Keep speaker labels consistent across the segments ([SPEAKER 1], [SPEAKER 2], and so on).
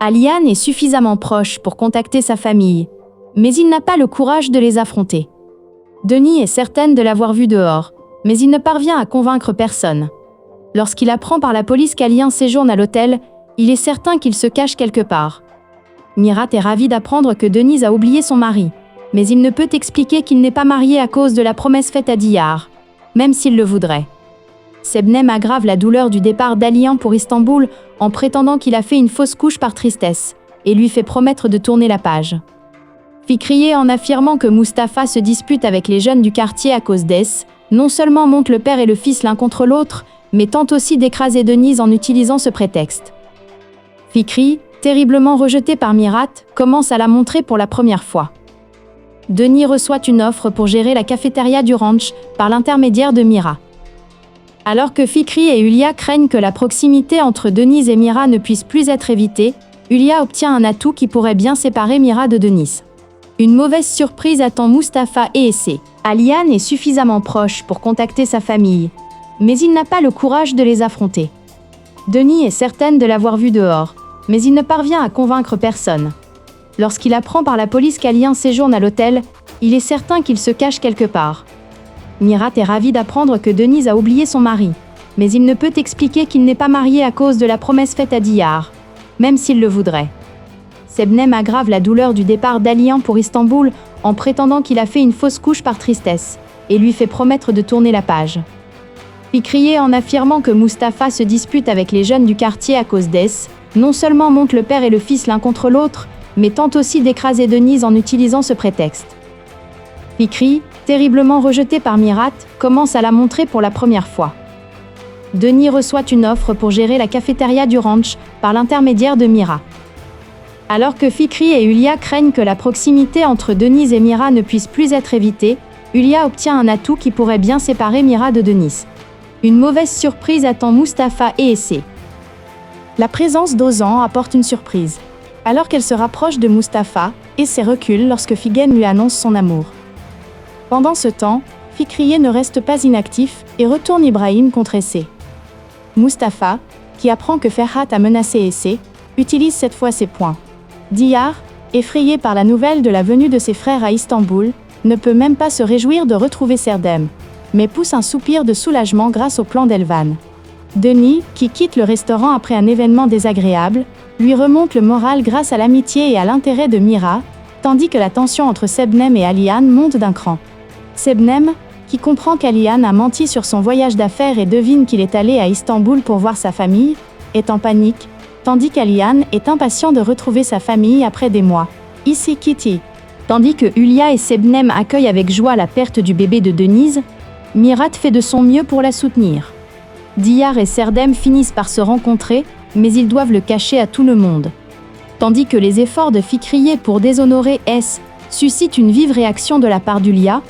[SPEAKER 1] Aliane est suffisamment proche pour contacter sa famille, mais il n'a pas le courage de les affronter. Denis est certaine de l'avoir vu dehors, mais il ne parvient à convaincre personne. Lorsqu'il apprend par la police qu'Aliane séjourne à l'hôtel, il est certain qu'il se cache quelque part. Mirat est ravi d'apprendre que Denise a oublié son mari, mais il ne peut expliquer qu'il n'est pas marié à cause de la promesse faite à Diyar, même s'il le voudrait. Sebnem aggrave la douleur du départ d'Aliane pour Istanbul en prétendant qu'il a fait une fausse couche par tristesse, et lui fait promettre de tourner la page. Fikriye, en affirmant que Mustapha se dispute avec les jeunes du quartier à cause d'Es, non seulement monte le père et le fils l'un contre l'autre, mais tente aussi d'écraser Denise en utilisant ce prétexte. Fikri, terriblement rejeté par Mirat, commence à la montrer pour la première fois. Denis reçoit une offre pour gérer la cafétéria du ranch par l'intermédiaire de Mira. Alors que Fikri et Hulia craignent que la proximité entre Denise et Mira ne puisse plus être évitée, Hulia obtient un atout qui pourrait bien séparer Mira de Denise. Une mauvaise surprise attend Mustapha et Essé. Aliane est suffisamment proche pour contacter sa famille, mais il n'a pas le courage de les affronter. Denis est certaine de l'avoir vu dehors, mais il ne parvient à convaincre personne. Lorsqu'il apprend par la police qu'Aliane séjourne à l'hôtel, il est certain qu'il se cache quelque part. Mirat est ravi d'apprendre que Denise a oublié son mari, mais il ne peut expliquer qu'il n'est pas marié à cause de la promesse faite à Diyar, même s'il le voudrait. Sebnem aggrave la douleur du départ d'Aliane pour Istanbul en prétendant qu'il a fait une fausse couche par tristesse, et lui fait promettre de tourner la page. Fikriye, en affirmant que Mustapha se dispute avec les jeunes du quartier à cause d'Es, non seulement monte le père et le fils l'un contre l'autre, mais tente aussi d'écraser Denise en utilisant ce prétexte. Fikri, terriblement rejeté par Mirat, commence à la montrer pour la première fois. Denis reçoit une offre pour gérer la cafétéria du ranch par l'intermédiaire de Mira. Alors que Fikri et Hulia craignent que la proximité entre Denise et Mira ne puisse plus être évitée, Hulia obtient un atout qui pourrait bien séparer Mira de Denise. Une mauvaise surprise attend Mustapha et Essé. La présence d'Ozan apporte une surprise. Alors qu'elle se rapproche de Mustapha, Essé recule lorsque Figen lui annonce son amour. Pendant ce temps, Fikriye ne reste pas inactif et retourne Ibrahim contre Essé. Mustapha, qui apprend que Ferhat a menacé Essé, utilise cette fois ses poings. Diyar, effrayé par la nouvelle de la venue de ses frères à Istanbul, ne peut même pas se réjouir de retrouver Serdem, mais pousse un soupir de soulagement grâce au plan d'Elvan. Denis, qui quitte le restaurant après un événement désagréable, lui remonte le moral grâce à l'amitié et à l'intérêt de Mira, tandis que la tension entre Sebnem et Aliane monte d'un cran. Sebnem, qui comprend qu'Aliane a menti sur son voyage d'affaires et devine qu'il est allé à Istanbul pour voir sa famille, est en panique, tandis qu'Aliane est impatient de retrouver sa famille après des mois. Ici Kitty. Tandis que Hulia et Sebnem accueillent avec joie la perte du bébé de Denise, Mirat fait de son mieux pour la soutenir. Diyar et Serdem finissent par se rencontrer, mais ils doivent le cacher à tout le monde. Tandis que les efforts de Fikriye pour déshonorer S suscitent une vive réaction de la part d'Hulia,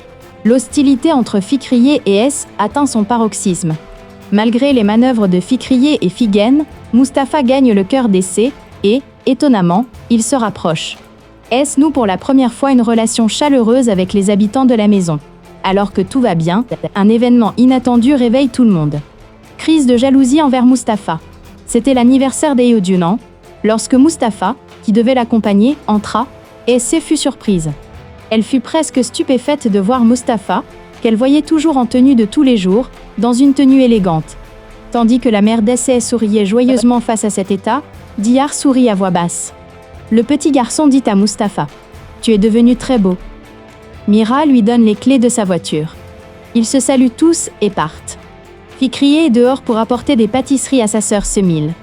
[SPEAKER 1] l'hostilité entre Fikriye et S atteint son paroxysme. Malgré les manœuvres de Fikriye et Figen, Mustapha gagne le cœur d'Essé et, étonnamment, il se rapproche. S noue pour la première fois une relation chaleureuse avec les habitants de la maison. Alors que tout va bien, un événement inattendu réveille tout le monde. Crise de jalousie envers Mustapha. C'était l'anniversaire d'Eyodionan. Lorsque Mustapha, qui devait l'accompagner, entra, Essé fut surprise. Elle fut presque stupéfaite de voir Mustapha, qu'elle voyait toujours en tenue de tous les jours, dans une tenue élégante. Tandis que la mère d'Essé souriait joyeusement face à cet état, Diyar sourit à voix basse. Le petit garçon dit à Mustapha : « Tu es devenu très beau. » Mira lui donne les clés de sa voiture. Ils se saluent tous et partent. Fikriye est dehors pour apporter des pâtisseries à sa sœur Semil.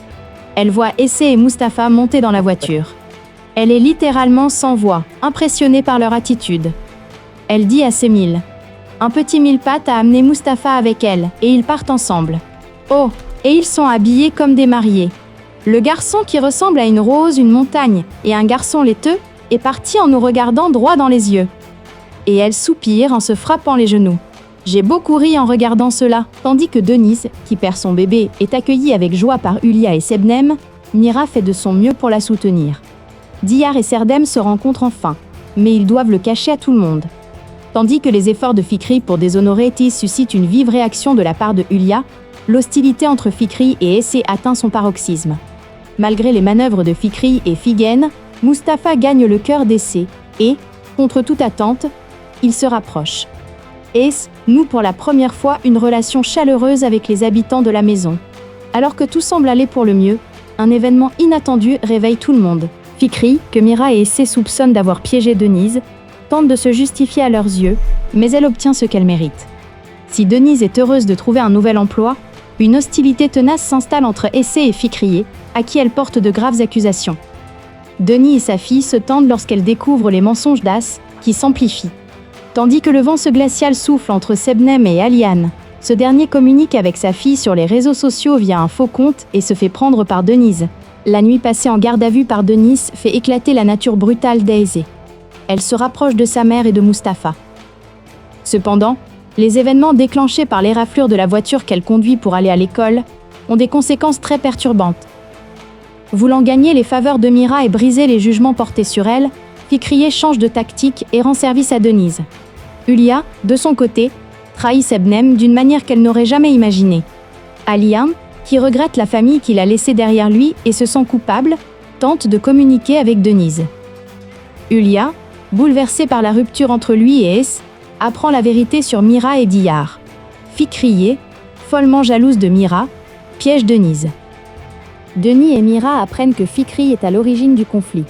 [SPEAKER 1] Elle voit Essé et Mustapha monter dans la voiture. Elle est littéralement sans voix, impressionnée par leur attitude. Elle dit à Semil : « Un petit mille-pattes a amené Mustapha avec elle, et ils partent ensemble. Oh, et ils sont habillés comme des mariés. Le garçon qui ressemble à une rose, une montagne, et un garçon laiteux, est parti en nous regardant droit dans les yeux. » Et elle soupire en se frappant les genoux. J'ai beaucoup ri en regardant cela, tandis que Denise, qui perd son bébé, est accueillie avec joie par Hulia et Sebnem. Mira fait de son mieux pour la soutenir. Diyar et Serdem se rencontrent enfin, mais ils doivent le cacher à tout le monde. Tandis que les efforts de Fikri pour déshonorer Tis suscitent une vive réaction de la part de Hulia, l'hostilité entre Fikri et Essé atteint son paroxysme. Malgré les manœuvres de Fikri et Figen, Mustapha gagne le cœur d'Ace et, contre toute attente, ils se rapprochent. Ace noue pour la première fois une relation chaleureuse avec les habitants de la maison. Alors que tout semble aller pour le mieux, un événement inattendu réveille tout le monde. Fikri, que Mira et Ace soupçonnent d'avoir piégé Denise, tente de se justifier à leurs yeux, mais elle obtient ce qu'elle mérite. Si Denise est heureuse de trouver un nouvel emploi, une hostilité tenace s'installe entre Ace et Fikri, à qui elle porte de graves accusations. Denis et sa fille se tendent lorsqu'elle découvre les mensonges d'Ace, qui s'amplifient. Tandis que le vent glacial souffle entre Sebnem et Alian, ce dernier communique avec sa fille sur les réseaux sociaux via un faux compte et se fait prendre par Denise. La nuit passée en garde à vue par Denise fait éclater la nature brutale d'Ace. Elle se rapproche de sa mère et de Mustapha. Cependant, les événements déclenchés par l'éraflure de la voiture qu'elle conduit pour aller à l'école ont des conséquences très perturbantes. Voulant gagner les faveurs de Mira et briser les jugements portés sur elle, Fikri change de tactique et rend service à Denise. Ulia, de son côté, trahit Sebnem d'une manière qu'elle n'aurait jamais imaginée. Alian, qui regrette la famille qu'il a laissée derrière lui et se sent coupable, tente de communiquer avec Denise. Ulia, bouleversée par la rupture entre lui et Ace, apprend la vérité sur Mira et Diyar. Fikri, follement jalouse de Mira, piège Denise. Denis et Mira apprennent que Fikri est à l'origine du conflit.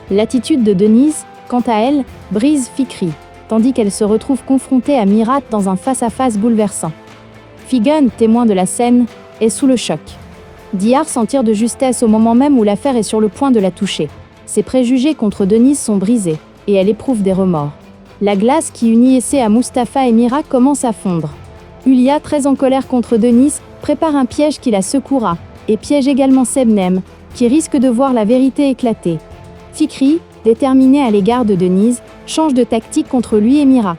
[SPEAKER 1] L'attitude de Denise, quant à elle, brise Fikri, tandis qu'elle se retrouve confrontée à Mira dans un face-à-face bouleversant. Figen, témoin de la scène, est sous le choc. Diyar s'en tire de justesse au moment même où l'affaire est sur le point de la toucher. Ses préjugés contre Denise sont brisés, et elle éprouve des remords. La glace qui unit Ace à Mustapha et Mira commence à fondre. Ulia, très en colère contre Denise, prépare un piège qui la secouera, et piège également Sebnem, qui risque de voir la vérité éclater. Fikri, déterminé à l'égard de Denise, change de tactique contre lui et Mira.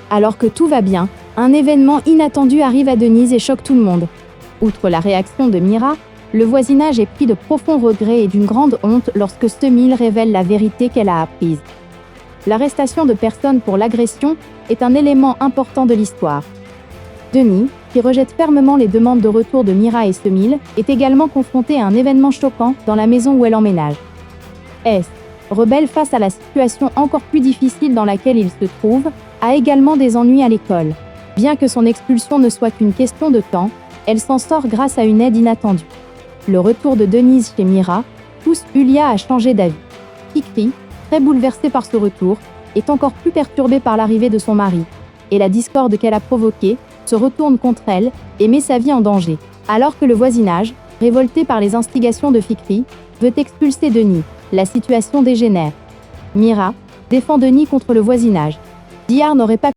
[SPEAKER 1] Alors que tout va bien, un événement inattendu arrive à Denise et choque tout le monde. Outre la réaction de Mira, le voisinage est pris de profonds regrets et d'une grande honte lorsque Stemil révèle la vérité qu'elle a apprise. L'arrestation de personnes pour l'agression est un élément important de l'histoire. Denis, qui rejette fermement les demandes de retour de Mira et Stemil, est également confronté à un événement choquant dans la maison où elle emménage. Ace, rebelle face à la situation encore plus difficile dans laquelle il se trouve, a également des ennuis à l'école. Bien que son expulsion ne soit qu'une question de temps, elle s'en sort grâce à une aide inattendue. Le retour de Denise chez Mira pousse Ulia à changer d'avis. Fikri, très bouleversée par ce retour, est encore plus perturbée par l'arrivée de son mari, et la discorde qu'elle a provoquée se retourne contre elle et met sa vie en danger. Alors que le voisinage, révolté par les instigations de Fikri, veut expulser Denis, la situation dégénère. Mira défend Denis contre le voisinage. Diyar n'aurait pas